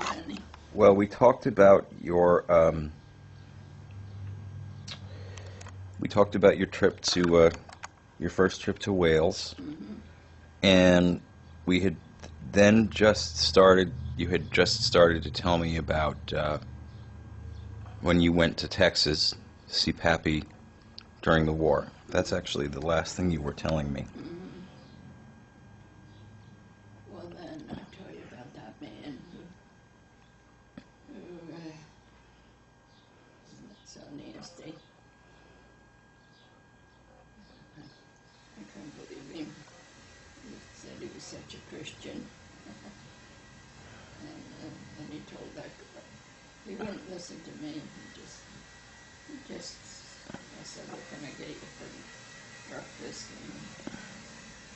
any. Well, we talked about your trip to your first trip to Wales, Mm-hmm. and we had then just started. You had just started to tell me about when you went to Texas to see Pappy during the war. That's actually the last thing you were telling me. Mm-hmm. Well, then I'll tell you about that man who isn't it so nasty? I couldn't believe him. He said he was such a Christian. And he told that girl. He wouldn't listen to me. I said, what can I get you for breakfast? And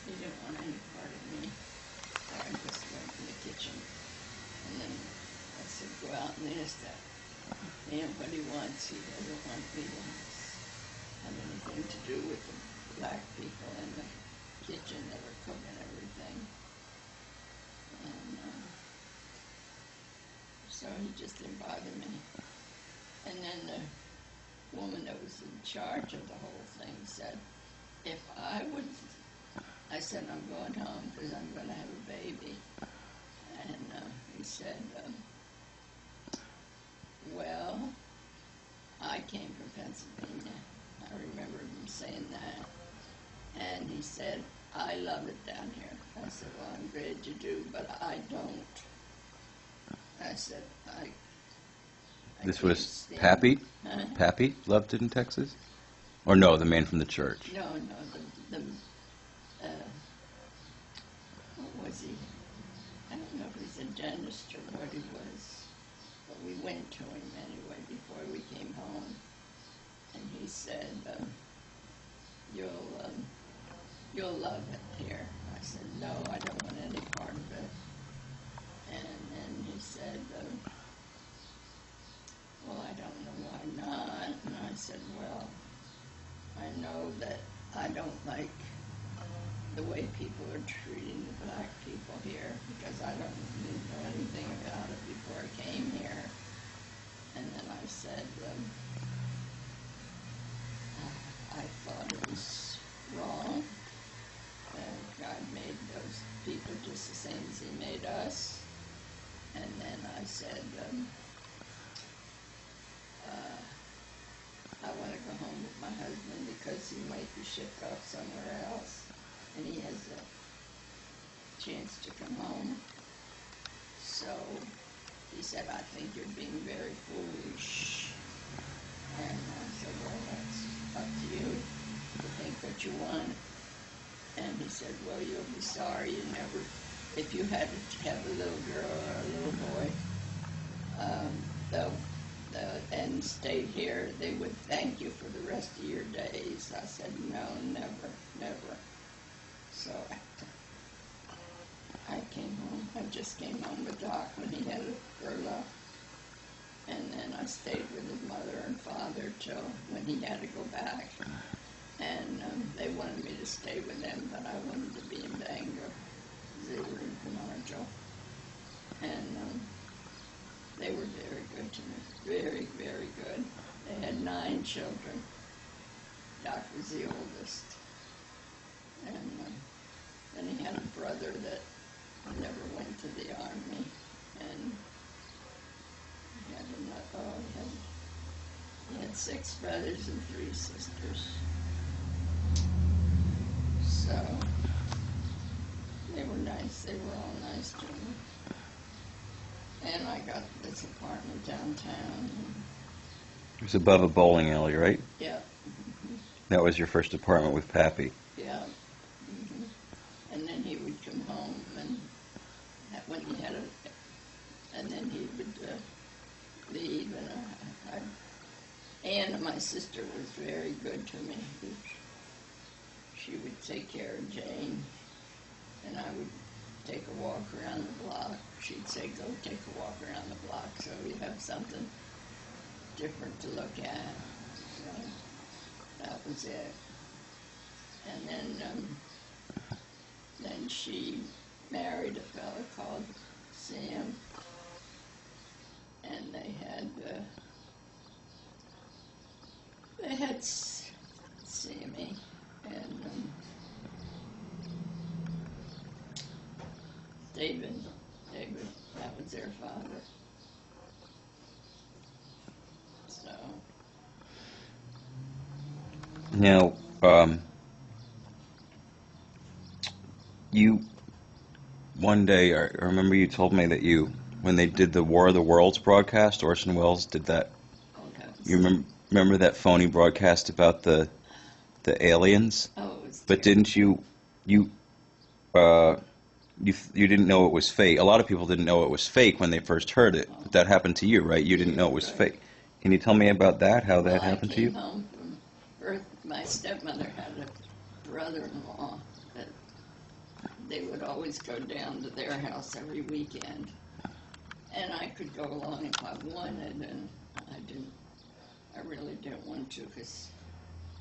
he didn't want any part of me. So I just went in the kitchen. And then I said, go out and ask that man what he wants. He doesn't want me to have anything to do with the black people in the kitchen that were cooking everything. And so he just didn't bother me. And then the woman that was in charge of the whole thing said, if I would, I said, I'm going home because I'm going to have a baby. And he said, well, I came from Pennsylvania. I remember him saying that. And he said, I love it down here. I said, well, I'm glad you do, but I don't. I said, I This can't was stand Pappy? Huh? Pappy loved it in Texas? Or no, the man from the church? No, what was he? I don't know if he's a dentist or what he was, but we went to him anyway before we came home, and he said, you'll love it here. I said, no, I don't want any part of it. And then he said, well, I don't know why not. And I said, well, I know that I don't like the way people are treating the black people here because I didn't know anything about it before I came here. And then I said, I thought it was wrong. God made those people just the same as he made us. And then I said, I want to go home with my husband because he might be shipped off somewhere else and he has a chance to come home. So he said, I think you're being very foolish. And I said, well, that's up to you to think what you want. And he said, well, you'll be sorry you never, if you had to have a little girl or a little boy, and stayed here, they would thank you for the rest of your days. I said, no, never, never. So I came home. I just came home with Doc when he had a furlough. And then I stayed with his mother and father till when he had to go back. And they wanted me to stay with them, but I wanted to be in Bangor. They were in Penargil. And they were very good to me. Very, very good. They had 9 children. Doc was the oldest. And then he had a brother that never went to the army. And he had he had 6 brothers and 3 sisters. So they were nice. They were all nice to me. And I got this apartment downtown. It was above a bowling alley, right? Yeah. That was your first apartment with Pappy. Yeah. And then he would come home and when he had and then he would leave. And Anna, my sister, was very good to me. She would take care of Jane, and I would take a walk around the block. She'd say, go take a walk around the block so we have something different to look at. So that was it. And then she married a fellow called Sam, It's Sammy and David. David, that was their father. So, Now, you one day, I remember you told me that when they did the War of the Worlds broadcast, Orson Welles did that. oh, that was, You remember that phony broadcast about the aliens? oh, it was But terrible. didn't you uh you didn't know it was fake? A lot of people didn't know it was fake when they first heard it. But that happened to you, right? You didn't know it was Right. fake. Can you tell me about that? How Well, that I happened to came you? home from birth. My stepmother had a brother-in-law that they would always go down to their house every weekend. And I could go along if I wanted, and I didn't. I really didn't want to because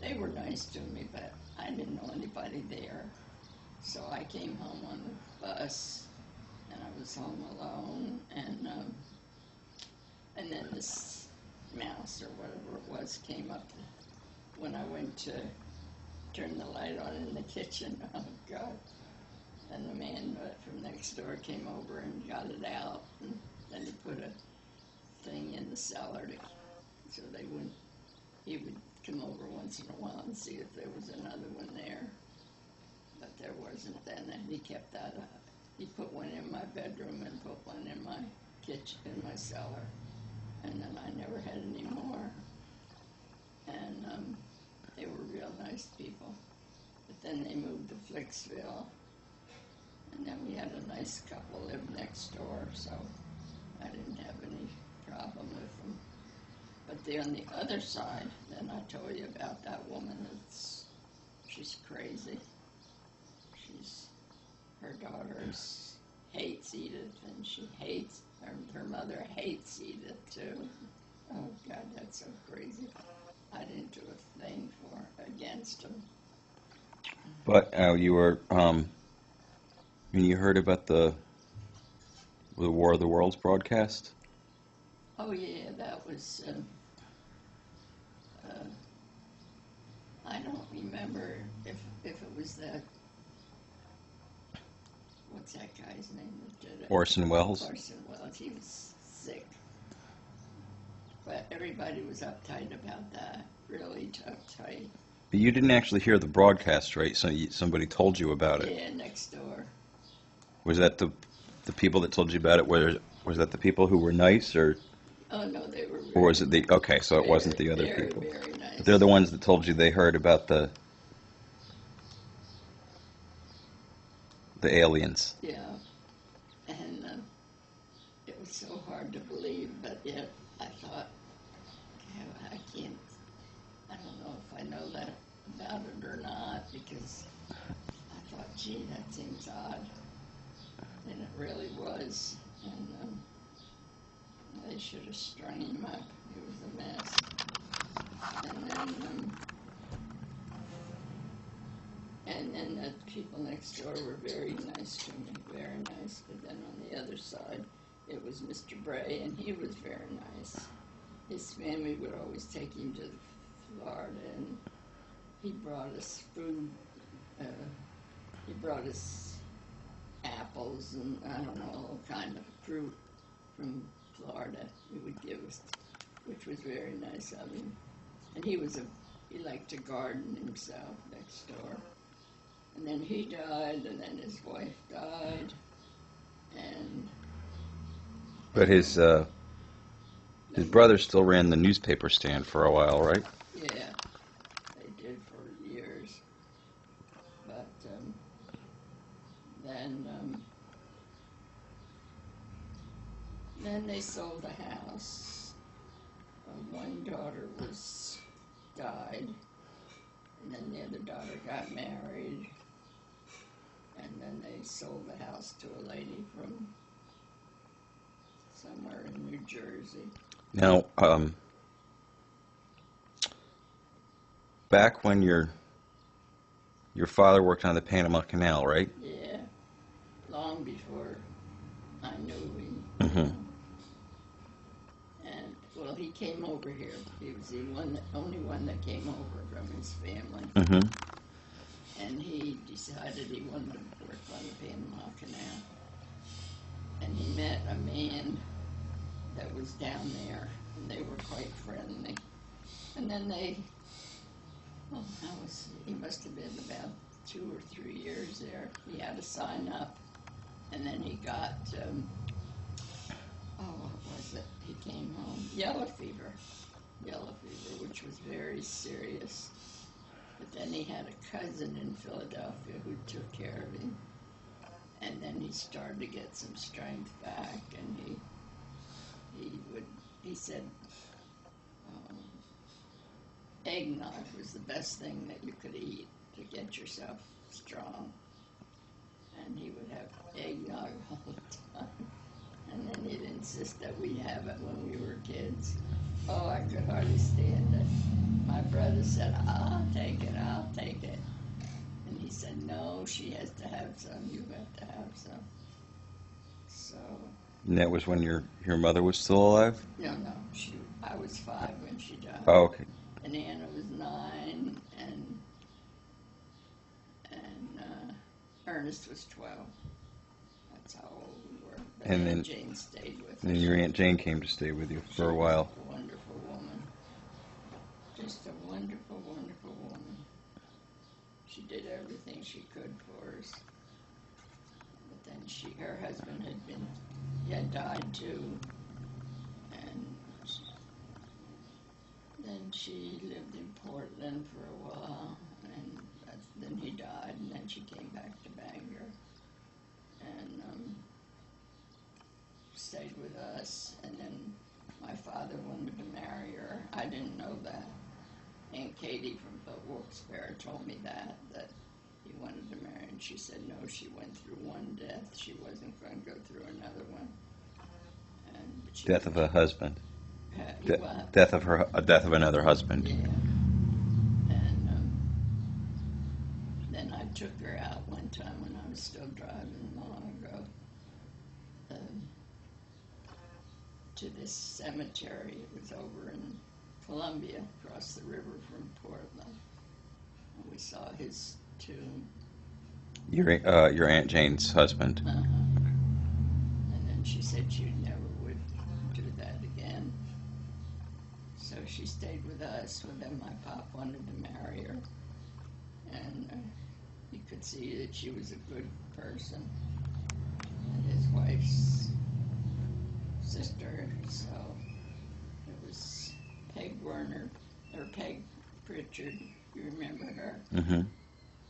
they were nice to me, but I didn't know anybody there. So I came home on the bus, and I was home alone, and then this mouse or whatever it was came up when I went to turn the light on in the kitchen. Oh God! And the man from next door came over and got it out, and then he put a thing in the cellar so they wouldn't. He would come over once in a while and see if there was another one there, but there wasn't then, and he kept that up. He put one in my bedroom and put one in my kitchen, in my cellar, and then I never had any more. And they were real nice people. But then they moved to Flicksville, and then we had a nice couple live next door, so I didn't have any problem with them. But on the other side, then I told you about that woman. She's crazy. Her daughter hates Edith, and she hates her mother hates Edith too. Oh God, that's so crazy. I didn't do a thing against him. But you were when you heard about the War of the Worlds broadcast? Oh yeah, that was. I don't remember if it was that. What's that guy's name that did it? Orson Welles? Orson Welles. He was sick, but everybody was uptight about that. Really uptight. But you didn't actually hear the broadcast, right? So somebody told you about it. Yeah, next door. Was that the people that told you about it? Was that the people who were nice, or Oh no, they were. or was it the okay? So it wasn't the other very, people. Very nice. But they're the ones that told you they heard about the aliens. Yeah, and it was so hard to believe, but yet I thought, I can't. I don't know if I know that about it or not, because I thought, gee, that seems odd, and it really was. And they should have strung him up. It was a mess. And then the people next door were very nice to me, very nice. But then on the other side, it was Mr. Bray, and he was very nice. His family would always take him to Florida, and he brought us food. He brought us apples and, I don't know, all kind of fruit from Florida. He would give us, which was very nice of him. And he liked to garden himself next door. And then he died, and then his wife died, and... But his brother still ran the newspaper stand for a while, right? Yeah, they did for years. But then they sold the house. One daughter died, and then the other daughter got married, and then they sold the house to a lady from somewhere in New Jersey. Now, back when your father worked on the Panama Canal, right? Yeah, long before I knew him. Mm-hmm. And, well, he came over here. He was the only one that came over from his family. Mm-hmm. And he decided he wanted to work on the Panama Canal. And he met a man that was down there, and they were quite friendly. And then he must have been about 2 or 3 years there. He had to sign up, and then he got, what was it? He came home, yellow fever, which was very serious. But then he had a cousin in Philadelphia who took care of him, and then he started to get some strength back, and he said, eggnog was the best thing that you could eat to get yourself strong. And he would have eggnog all the time. And then he'd insist that we have it when we were kids. Oh, I could hardly stand it. My brother said, I'll take it. And he said, no, she has to have some. You have to have some. So. And that was when your mother was still alive? No. I was 5 when she died. Oh, okay. And Anna was 9, and Ernest was 12. That's how old we were. But And Aunt then Jane stayed with us. And your Aunt Jane came to stay with you for a while. She was a wonderful woman. Just a wonderful, wonderful woman. She did everything she could for us. But then her husband had died too. And then she lived in Portland for a while, and then he died, and then she came back to Bangor and stayed with us. And then my father wanted to marry her. I didn't know that. Aunt Katie from the Wilkes-Barre told me that he wanted to marry, and she said no, she went through one death. She wasn't going to go through another one. Death of a husband. Well, Death of another husband. yeah. And then I took her out one time when I was still driving long ago to this cemetery. It was over in Columbia, across the river from Portland. And we saw his tomb. Your Aunt Jane's husband. Uh-huh. And then she said she never would do that again. So she stayed with us. Well, then my pop wanted to marry her. And you could see that she was a good person. And his wife's sister, so it was Peg Werner, or Peg Pritchard, you remember her? Mm-hmm.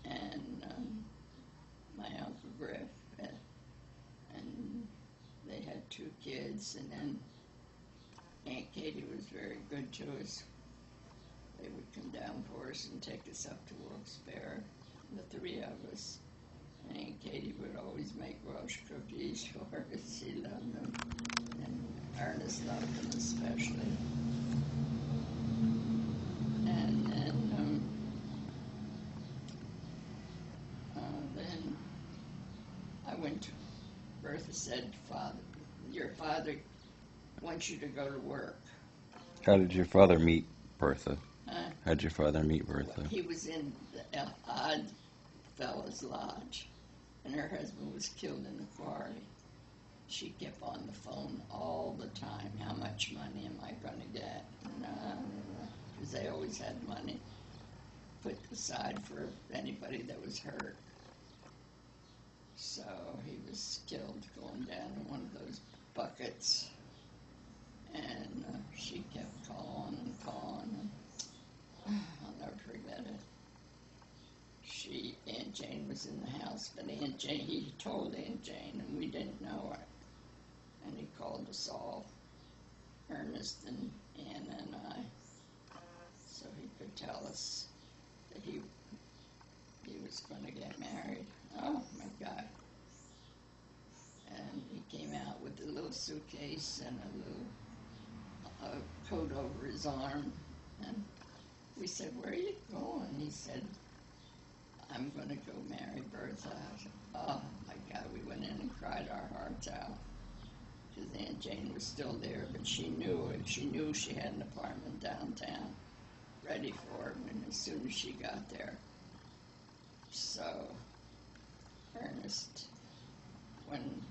And my Uncle Griff. And they had 2 kids, and then Aunt Katie was very good to us. They would come down for us and take us up to Wilkes-Barre, the 3 of us. And Aunt Katie would always make Welsh cookies for us. She loved them. And Ernest loved them especially. And then I went to, Bertha said, your father wants you to go to work. How did your father meet Bertha? Huh? How did your father meet Bertha? He was in the Odd Fellows Lodge, and her husband was killed in the quarry. She kept on the phone all the time. How much money am I going to get? Because they always had money put aside for anybody that was hurt. So he was killed going down in one of those buckets. And she kept calling and calling. And I'll never forget it. Aunt Jane was in the house, but he told Aunt Jane, and we didn't know her. And he called us all, Ernest and Anna and I, so he could tell us that he was going to get married. Oh my God. And he came out with a little suitcase and a little coat over his arm. And we said, where are you going? He said, I'm going to go marry Bertha. I said, oh my God, we went in and cried our hearts out. because Aunt Jane was still there, but she knew it. She knew she had an apartment downtown ready for her as soon as she got there. So Ernest, when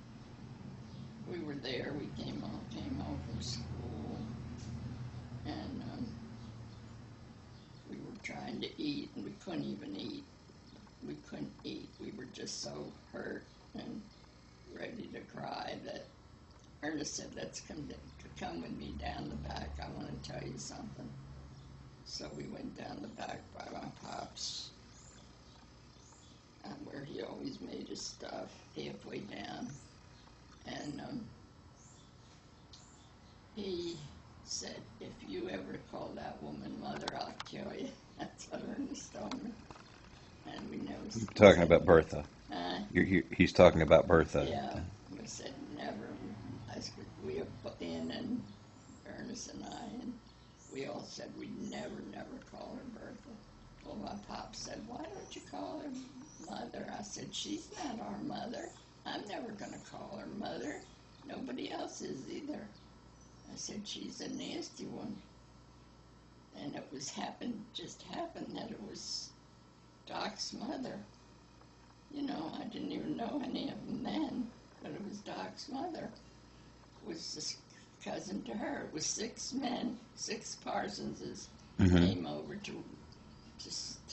we were there, we came home from school, and we were trying to eat, and we couldn't even eat. We couldn't eat. We were just so hurt and ready to cry that Ernest said, "Let's come with me down the back. I want to tell you something." So we went down the back by my pop's, where he always made his stuff, halfway down. And he said, "If you ever call that woman mother, I'll kill you." That's what Ernest told me. And we never. You're talking about Bertha. He's talking about Bertha. Yeah, we said never. We have in and Ernest and I, and we all said we'd never call her Bertha. Well, my pop said, "Why don't you call her mother?" I said, "She's not our mother. I'm never going to call her mother. Nobody else is either." I said, "She's a nasty one." And it just happened that it was Doc's mother. You know, I didn't even know any of them then, but it was Doc's mother. It was this cousin to her. It was 6 men, 6 Parsonses came over to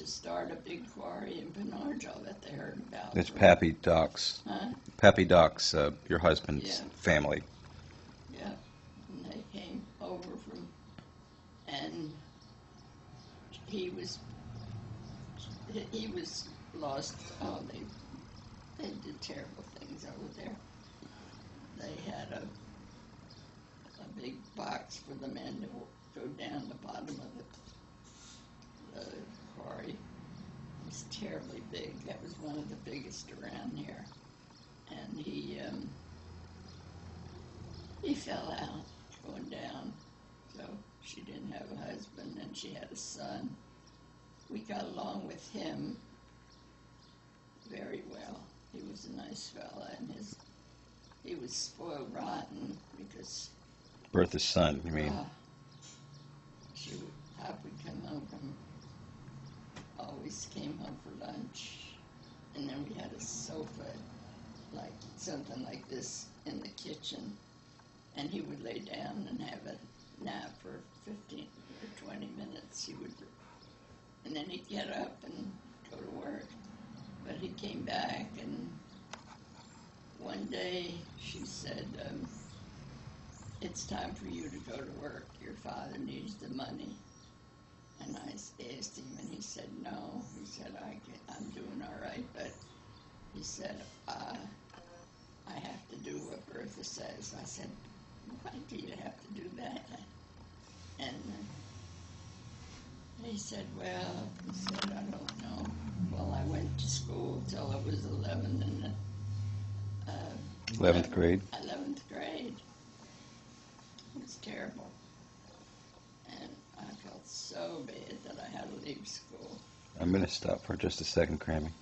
start a big quarry in Penargel that they heard about. It's Pappy Doc's. Pappy Doc's, your husband's family. Yeah, and they came over and he was lost. Oh, they did terrible things over there. They had a big box for the men to go down the bottom of the quarry. It was terribly big. That was one of the biggest around here. And he fell out going down. So she didn't have a husband, and she had a son. We got along with him very well. He was a nice fella, and he was spoiled rotten because Bertha's son, you mean? Pop would come home always came home for lunch, and then we had a sofa, like something like this, in the kitchen, and he would lay down and have a nap for 15 or 20 minutes. And then he'd get up and go to work. But he came back, and one day she said, "It's time for you to go to work. Your father needs the money." And I asked him, and he said, "No." He said, "I'm doing all right." But he said, "I have to do what Bertha says." I said, "Why do you have to do that?" And he said, "I don't know." Well, I went to school till I was 11 and 11th grade. 11th grade. It was terrible. And I felt so bad that I had to leave school. I'm going to stop for just a second, Crammy.